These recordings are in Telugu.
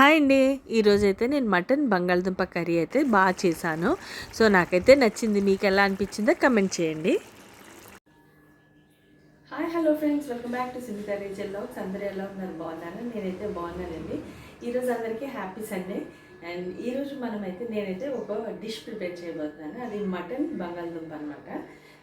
హాయ్ అండి. ఈరోజైతే నేను మటన్ బంగాళదుంప కర్రీ అయితే బాగా చేశాను. సో నాకైతే నచ్చింది. మీకు ఎలా అనిపించిందో కమెంట్ చేయండి. Hi hello friends, welcome back to Sunitha reason vlogs. అందరూ ఎలా ఉన్నారు? బాగున్నాను. నేనైతే బాగున్నానండి. ఈరోజు అందరికీ హ్యాపీ సండే. అండ్ ఈరోజు నేనైతే ఒక డిష్ ప్రిపేర్ చేయబోతున్నాను. అది మటన్ బంగాళదుంప అనమాట.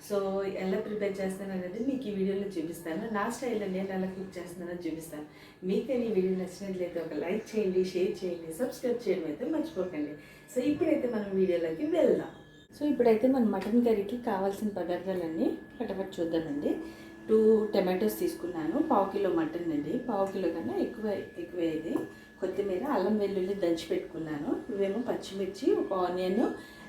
సో ఎలా ప్రిపేర్ చేస్తాను అనేది మీకు ఈ వీడియోలో చూపిస్తాను. నా స్టైల్లో నేను ఎలా కుక్ చేస్తున్నానో చూపిస్తాను. మీకు ఈ వీడియో నచ్చినట్లయితే ఒక లైక్ చేయండి, షేర్ చేయండి, సబ్స్క్రైబ్ చేయడం అయితే మర్చిపోకండి. సో ఇప్పుడైతే మనం వీడియోలోకి వెళ్దాం. సో ఇప్పుడైతే మనం మటన్ కర్రీకి కావాల్సిన పదార్థాలన్నీ ఫటాఫట్ చూద్దామండి. 2 టమాటోస్ తీసుకున్నాను, 1/2 కిలో మటన్ అండి. 1/2 కిలో కన్నా ఎక్కువ ఇది. కొత్తిమీర, అల్లం వెల్లుల్లి దంచి పెట్టుకున్నాను. ఇవేమో పచ్చిమిర్చి, ఒక ఆనియన్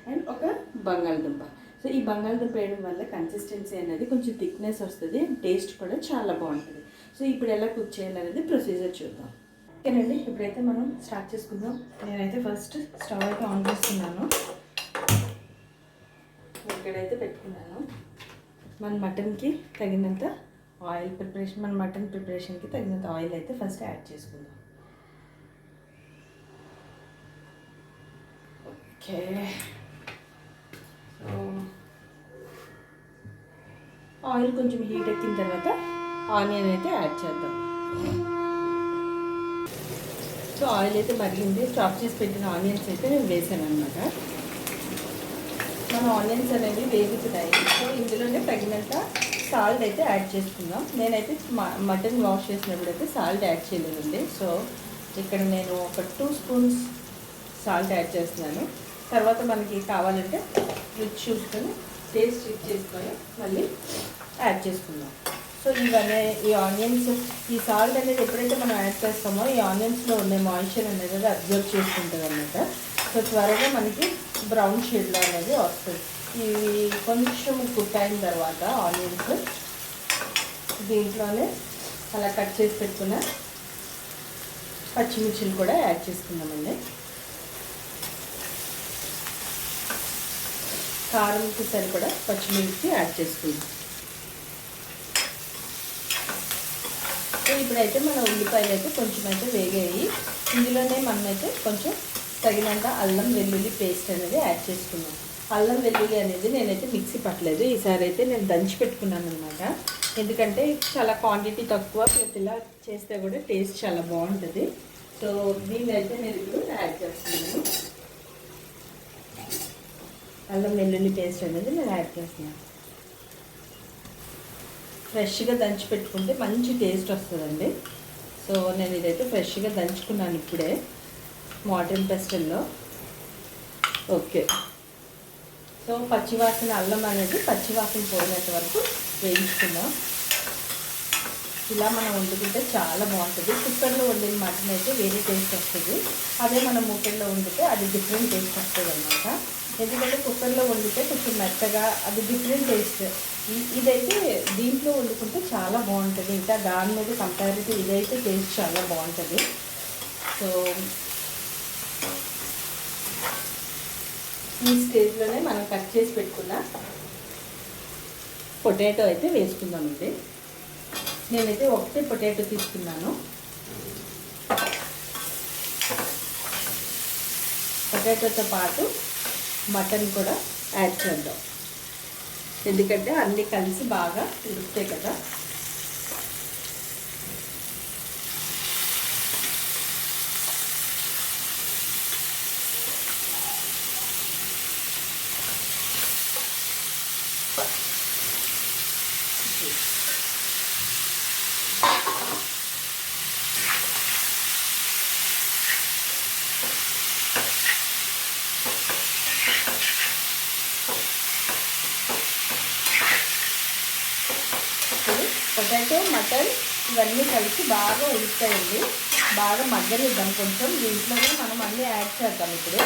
అండ్ ఒక బంగాళదుంప. సో ఈ బంగాళదుంప వేయడం వల్ల కన్సిస్టెన్సీ అనేది కొంచెం థిక్నెస్ వస్తుంది, టేస్ట్ కూడా చాలా బాగుంటుంది. సో ఇప్పుడు ఎలా కుక్ చేయాలనేది ప్రొసీజర్ చూద్దాం. ఓకేనండి, ఇప్పుడైతే మనం స్టార్ట్ చేసుకుందాం. నేనైతే ఫస్ట్ స్టవ్ అయితే ఆన్ చేస్తున్నాను. ఇక్కడైతే పెట్టుకున్నాను. మన మటన్కి తగినంత ఆయిల్ ప్రిపరేషన్, మన మటన్ ప్రిపరేషన్కి తగినంత ఆయిల్ అయితే ఫస్ట్ యాడ్ చేసుకుందాం. ఓకే, సో ఆయిల్ కొంచెం హీట్ ఎక్కిన తర్వాత ఆనియన్ అయితే యాడ్ చేద్దాం. సో ఆయిల్ అయితే మరిగింది. చాప్ చేసి పెట్టిన ఆనియన్స్ అయితే నేను వేసాను అనమాట. మన ఆనియన్స్ అనేవి వేగుతున్నాయి. సో ఇందులోనే తగినంత సాల్ట్ అయితే యాడ్ చేసుకుందాం. నేనైతే మటన్ వాష్ చేసినప్పుడు అయితే సాల్ట్ యాడ్ చేయలేదండి. సో ఇక్కడ నేను ఒక 2 స్పూన్స్ సాల్ట్ యాడ్ చేస్తున్నాను. తర్వాత మనకి కావాలంటే రుచి చూసుకొని టేస్ట్ చెక్ చేసుకొని మళ్ళీ యాడ్ చేసుకుందాం. సో ఇవన్నీ ఈ ఆనియన్స్, ఈ సాల్ట్ అనేది ఎప్పుడైతే మనం యాడ్ చేస్తామో ఈ ఆనియన్స్లో ఉండే మాయిశ్చర్ అనేది అబ్జర్వ్ చేసుకుంటుంది అన్నమాట. సో త్వరగా మనకి బ్రౌన్ షేడ్లో అనేది వస్తుంది. ఇవి కొంచెం కుక్ అయిన తర్వాత ఆనియన్స్ దీంట్లోనే అలా కట్ చేసి పెట్టుకున్న పచ్చిమిర్చిలు కూడా యాడ్ చేసుకుందామండి. కారంకి సరిపడా పచ్చిమిర్చి యాడ్ చేసుకుందాం. సో ఇప్పుడైతే మన ఉల్లిపాయలు అయితే కొంచెం అయితే వేగాయి. ఇందులోనే మనమైతే కొంచెం తగినంత అల్లం వెల్లుల్లి పేస్ట్ అనేది యాడ్ చేసుకున్నాం. అల్లం వెల్లుల్లి అనేది నేనైతే మిక్సీ పట్టలేదు, ఈసారి అయితే నేను దంచి పెట్టుకున్నాను అనమాట. ఎందుకంటే చాలా క్వాంటిటీ తక్కువ, ప్లస్ ఇలా చేస్తే కూడా టేస్ట్ చాలా బాగుంటుంది. సో దీన్ని అయితే నేను ఇప్పుడు యాడ్ చేస్తున్నాను. అల్లం వెల్లుల్లి పేస్ట్ అనేది నేను యాడ్ చేస్తున్నాను. ఫ్రెష్గా దంచి పెట్టుకుంటే మంచి టేస్ట్ వస్తుందండి. సో నేను ఇదైతే ఫ్రెష్గా దంచుకున్నాను ఇప్పుడే మోడర్న్ పెస్టల్లో. ఓకే, సో పచ్చివాసన, అల్లం అనేది పచ్చివాసన పోయినంత వరకు వేయించుకుందాం. ఇలా మనం వండుకుంటే చాలా బాగుంటుంది. కుక్కర్లో వండిన మటన్ అయితే వేరే టేస్ట్ వస్తుంది, అదే మనం మూకెల్లో వండితే అది డిఫరెంట్ టేస్ట్ వస్తుంది అనమాట. ఎందుకంటే కుక్కర్లో వండితే కొంచెం మెత్తగా అది డిఫరెంట్ టేస్ట్. ఇదైతే దీంట్లో వండుకుంటే చాలా బాగుంటుంది. ఇంకా దాని మీద కంపారిటివ్ ఇదైతే టేస్ట్ చాలా బాగుంటుంది. సో ఈ స్టేజ్లోనే మనం కట్ చేసి పెట్టుకున్న పొటాటో అయితే వేసుకుందామండి. నేనైతే ఒకటే పొటాటో తీసుకున్నాను. పొటాటోతో పాటు మటన్ కూడా యాడ్ చేద్దాం, ఎందుకంటే అన్నీ కలిసి బాగా ఉడుకుతాయి కదా. పొటాటో, మటన్ ఇవన్నీ కలిసి బాగా ఉడుకుతాయండి. బాగా మగ్గనిద్దాం కొంచెం. దీంట్లోనే మనం అన్నీ యాడ్ చేద్దాం. ఇప్పుడు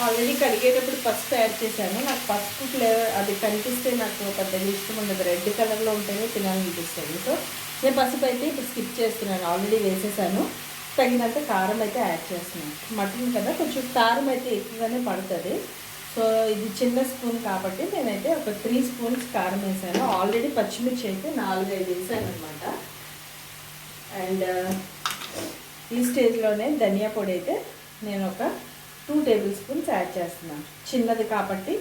ఆల్రెడీ కడిగేటప్పుడు పసుపు యాడ్ చేశాను. నాకు పసుపు ఫ్లేవర్ అది కనిపిస్తే నాకు పెద్దగా ఇష్టం ఉండదు, రెడ్ కలర్లో ఉంటేనే తినాలనిపిస్తుంది. సో నేను పసుపు అయితే ఇప్పుడు స్కిప్ చేస్తున్నాను, ఆల్రెడీ వేసేసాను. తగినంత కారం అయితే యాడ్ చేస్తున్నాను. మటన్ కదా కొంచెం కారం అయితే ఎక్కువగానే పడుతుంది. సో ఇది చిన్న స్పూన్ కాబట్టి నేనైతే ఒక 3 స్పూన్స్ కారం వేసాను. ఆల్రెడీ పచ్చిమిర్చి అయితే 4-5 వేసాను అనమాట. అండ్ ఈ స్టేజ్లోనే ధనియా పొడి అయితే నేను ఒక 2 టేబుల్ స్పూన్స్ యాడ్ చేస్తున్నాను. చిన్నది కాబట్టి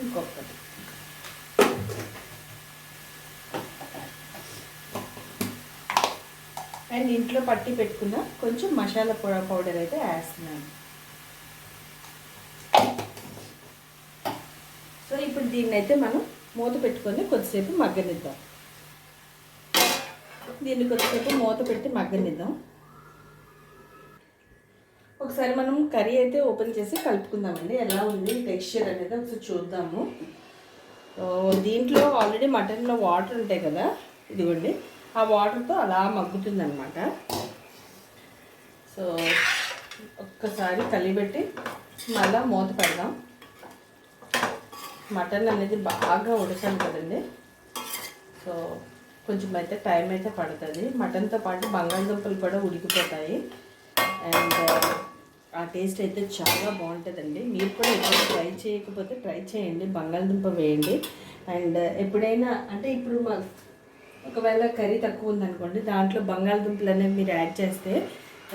ఇంకొకటి. అండ్ ఇంట్లో పట్టి పెట్టుకున్న కొంచెం మసాలా పౌడర్ అయితే వేస్తున్నాను. సో ఇప్పుడు దీన్ని అయితే మనం మూత పెట్టుకొని కొద్దిసేపు మగ్గనిద్దాం. దీన్ని కొద్దిసేపు మూత పెట్టి మగ్గనిద్దాం. ఒకసారి మనం కర్రీ అయితే ఓపెన్ చేసి కలుపుకుందామండి. ఎలా ఉంది టెక్స్చర్ అనేది ఒకసారి చూద్దాము. దీంట్లో ఆల్రెడీ మటన్లో వాటర్ ఉంటాయి కదా, ఇదిగోండి ఆ వాటర్తో అలా మగ్గుతుంది అనమాట. సో ఒక్కసారి కలిపెట్టి మళ్ళీ మూత పెడదాం. మటన్ అనేది బాగా ఉడకాలి కదండి. సో కొంచెం అయితే టైం అయితే పడుతుంది. మటన్తో పాటు బంగాళదుంపలు కూడా ఉడికిపోతాయి. అండ్ ఆ టేస్ట్ అయితే చాలా బాగుంటుందండి. మీరు కూడా ఎప్పుడైనా ట్రై చేయకపోతే ట్రై చేయండి, బంగాళదుంప వేయండి. అండ్ ఎప్పుడైనా అంటే ఇప్పుడు ఒకవేళ కర్రీ తక్కువ ఉందనుకోండి, దాంట్లో బంగాళదుంపలు అనేవి మీరు యాడ్ చేస్తే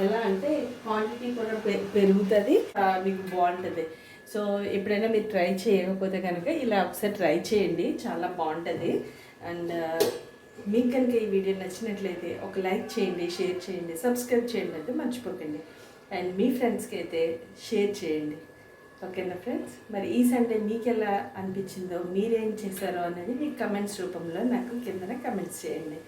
ఎలా అంటే క్వాంటిటీ కూడా పెరుగుతుంది, మీకు బాగుంటుంది. సో ఎప్పుడైనా మీరు ట్రై చేయకపోతే కనుక ఇలా ఒకసారి ట్రై చేయండి, చాలా బాగుంటుంది. అండ్ మీకు కనుక ఈ వీడియో నచ్చినట్లయితే ఒక లైక్ చేయండి, షేర్ చేయండి, సబ్స్క్రైబ్ చేయండి అంటే మర్చిపోకండి. అండ్ మీ ఫ్రెండ్స్కి అయితే షేర్ చేయండి. ఓకేనా ఫ్రెండ్స్? మరి ఈ సండే మీకు ఎలా అనిపించిందో, మీరేం చేశారో అనేది మీకు కమెంట్స్ రూపంలో నాకు కిందనే కమెంట్స్ చేయండి.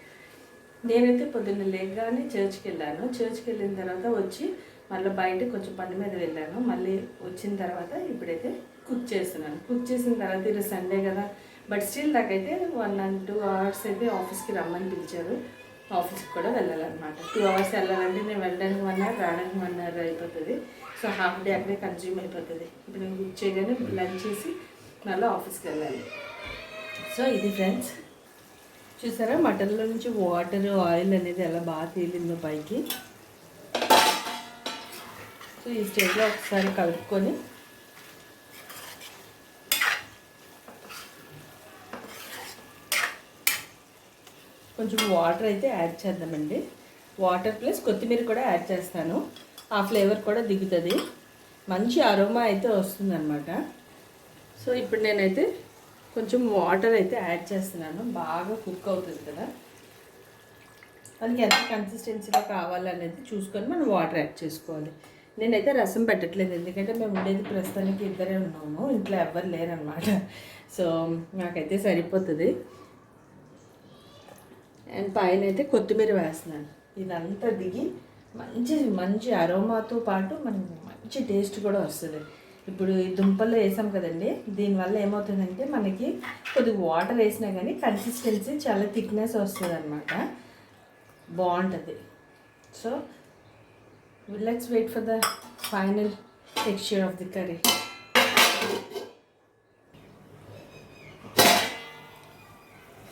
నేనైతే పొద్దున్న లేకగానే చర్చ్కి వెళ్ళాను. చర్చ్కి వెళ్ళిన తర్వాత వచ్చి మళ్ళీ బయట కొంచెం పని మీద వెళ్ళాను. మళ్ళీ వచ్చిన తర్వాత ఇప్పుడైతే కుక్ చేస్తున్నాను. కుక్ చేసిన తర్వాత ఈరోజు సండే కదా, బట్ స్టిల్ నాకైతే 1 and 2 hours అయితే ఆఫీస్కి రమ్మని పిలిచారు. ఆఫీస్కి కూడా వెళ్ళాలన్నమాట. 2 hours వెళ్ళాలంటే నేను వెళ్ళడానికి 1 hour, రావడానికి 1 hour అయిపోతుంది. సో హాఫ్ డే అక్కడే కన్జ్యూమ్ అయిపోతుంది. ఇప్పుడు నేను కుక్ చేయగానే లంచ్ చేసి మళ్ళీ ఆఫీస్కి వెళ్ళాలి. సో ఇది ఫ్రెండ్స్, చూసారా మటన్లో నుంచి వాటర్, ఆయిల్ అనేది ఎలా బాగా తేలిందో పైకి. సో ఈ స్టేజ్లో ఒకసారి కలుపుకొని కొంచెం వాటర్ అయితే యాడ్ చేద్దామండి. వాటర్ ప్లస్ కొత్తిమీర కూడా యాడ్ చేస్తాను. ఆ ఫ్లేవర్ కూడా దిగుతుంది, మంచి అరోమా అయితే వస్తుందన్నమాట. సో ఇప్పుడు నేనైతే కొంచెం వాటర్ అయితే యాడ్ చేస్తున్నాను. బాగా కుక్ అవుతుంది కదా, మనకి ఎంత కన్సిస్టెన్సీలో కావాలనేది చూసుకొని మనం వాటర్ యాడ్ చేసుకోవాలి. నేనైతే రసం పెట్టట్లేదు, ఎందుకంటే మేము ఉండేది ప్రస్తుతానికి ఇద్దరే ఉన్నాము, ఇంట్లో ఎవ్వరు లేరనమాట. సో నాకైతే సరిపోతుంది. అండ్ పైన అయితే కొత్తిమీర వేస్తున్నాను. ఇదంతా దిగి మంచి అరోమాతో పాటు మనకి మంచి టేస్ట్ కూడా వస్తుంది. ఇప్పుడు ఈ దుంపలు వేసాం కదండి, దీనివల్ల ఏమవుతుందంటే మనకి కొద్దిగా వాటర్ వేసినా కానీ కన్సిస్టెన్సీ చాలా థిక్నెస్ వస్తుంది అనమాట, బాగుంటుంది. So let's wait for the final texture of the curry.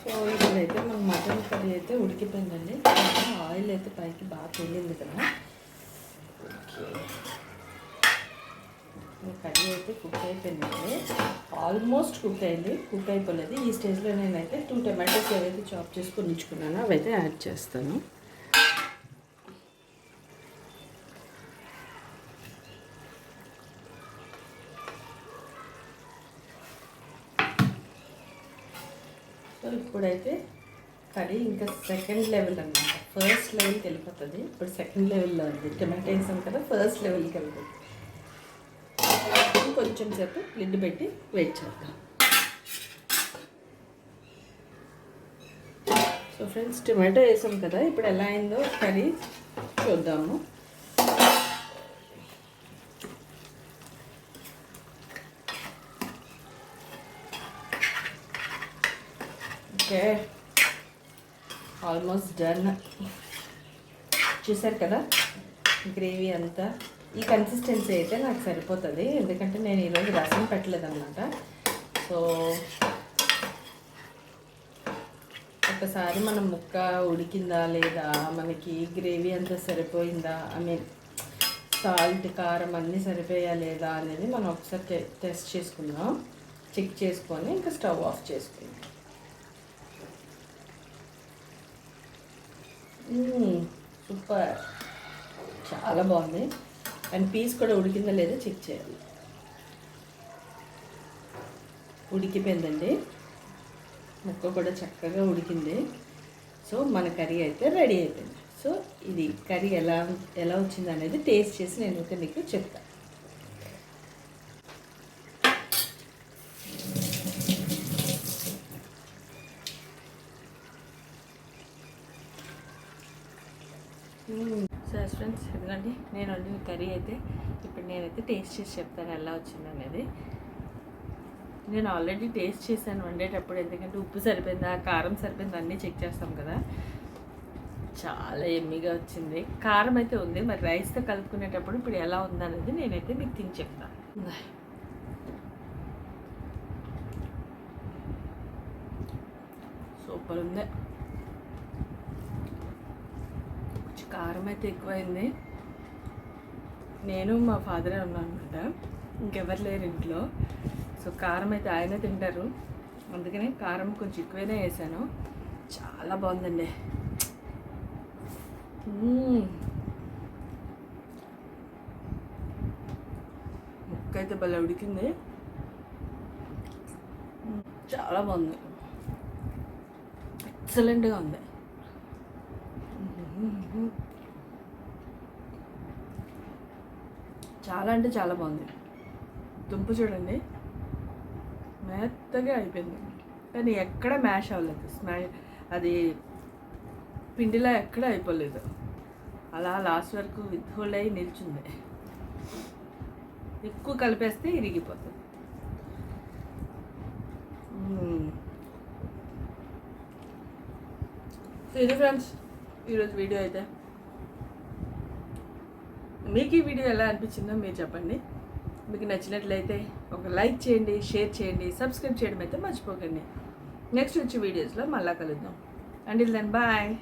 So ఇప్పుడైతే మన మటన్ కర్రీ అయితే ఉడికిపోయిందండి. ఆయిల్ అయితే పైకి బాగా తేలింది కదా. కర్రీ అయితే కుక్ అయిపోయిందండి, ఆల్మోస్ట్ కుక్ అయింది. కుక్ అయిపోలేదు. ఈ స్టేజ్లో నేనైతే 2 టమాటోస్ ఏవైతే చాప్ చేసుకొని ఉంచుకున్నానో అవైతే యాడ్ చేస్తాను. సో ఇప్పుడైతే కర్రీ ఇంకా సెకండ్ లెవెల్ అనమాట. ఫస్ట్ లెవెల్కి వెళ్ళిపోతుంది, ఇప్పుడు సెకండ్ లెవెల్లో ఉంది. టమాటో వేసాం కదా, ఫస్ట్ లెవెల్కి వెళ్తుంది. కొంచెం సేపు లిడ్ పెట్టి వెయిట్ చేద్దాం. సో ఫ్రెండ్స్, టమాటో వేసాం కదా, ఇప్పుడు ఎలా అయిందో కర్రీ చూద్దాము. Okay, almost done. చూసారు కదా గ్రేవీ అంతా. ఈ కన్సిస్టెన్సీ అయితే నాకు సరిపోతుంది, ఎందుకంటే నేను ఈరోజు రసం పెట్టలేదు అన్నమాట. సో ఒకసారి మనం ముక్క ఉడికిందా లేదా, మనకి గ్రేవీ అంతా సరిపోయిందా, ఐ మీన్ సాల్ట్ కారం అన్నీ సరిపోయా లేదా అనేది మనం ఒకసారి టెస్ట్ చేసుకుందాం. చెక్ చేసుకొని ఇంకా స్టవ్ ఆఫ్ చేసుకుందాం. సూపర్, చాలా బాగుంది. అండ్ పీస్ కూడా ఉడికిందా లేదా చెక్ చేయాలి. ఉడికిపోయిందండి, ముక్క కూడా చక్కగా ఉడికింది. సో మన కర్రీ అయితే రెడీ అయిపోయింది. సో ఇది కర్రీ ఎలా వచ్చింది అనేది టేస్ట్ చేసి నేనైతే మీకు చెప్తాను. సరే ఫ్రెండ్స్, ఎందుకంటే నేను వండిన కర్రీ అయితే ఇప్పుడు నేనైతే టేస్ట్ చేసి చెప్తాను ఎలా వచ్చింది అనేది. నేను ఆల్రెడీ టేస్ట్ చేశాను వండేటప్పుడు, ఎందుకంటే ఉప్పు సరిపోయిందా కారం సరిపోయిందా అన్నీ చెక్ చేస్తాం కదా. చాలా ఎమ్మిగా వచ్చింది. కారం అయితే ఉంది, మరి రైస్తో కలుపుకునేటప్పుడు ఇప్పుడు ఎలా ఉందనేది నేనైతే మీకు తిని చెప్తాను. సూపర్ ఉంది. కొంచెం కారం అయితే ఎక్కువైంది. నేను మా ఫాదరే ఉన్నాను అనమాట, ఇంకెవరు లేరు ఇంట్లో. సో కారం అయితే ఆయనే తింటారు, అందుకనే కారం కొంచెం ఎక్కువనే వేసాను. చాలా బాగుందండి. ముక్క అయితే భలే ఉడికింది, చాలా బాగుంది, ఎక్సలెంట్గా ఉంది. చాలా అంటే చాలా బాగుంది. దుంప చూడండి మెత్తగా అయిపోయింది, కానీ ఎక్కడ మ్యాష్ అవ్వలేదు. అది పిండిలా ఎక్కడ అయిపోలేదు, అలా లాస్ట్ వరకు విత్ హోల్డ్ అయ్యి నిల్చుంది. ఎక్కువ కలిపేస్తే ఇరిగిపోతుంది. సో ఇది ఫ్రెండ్స్ ఈరోజు వీడియో అయితే. మీకు ఈ వీడియో ఎలా అనిపించిందో మీరు చెప్పండి. మీకు నచ్చినట్లయితే ఒక లైక్ చేయండి, షేర్ చేయండి, సబ్స్క్రైబ్ చేయడం అయితే మర్చిపోకండి. నెక్స్ట్ వచ్చే వీడియోస్లో మళ్ళీ కలుద్దాం. Until then bye.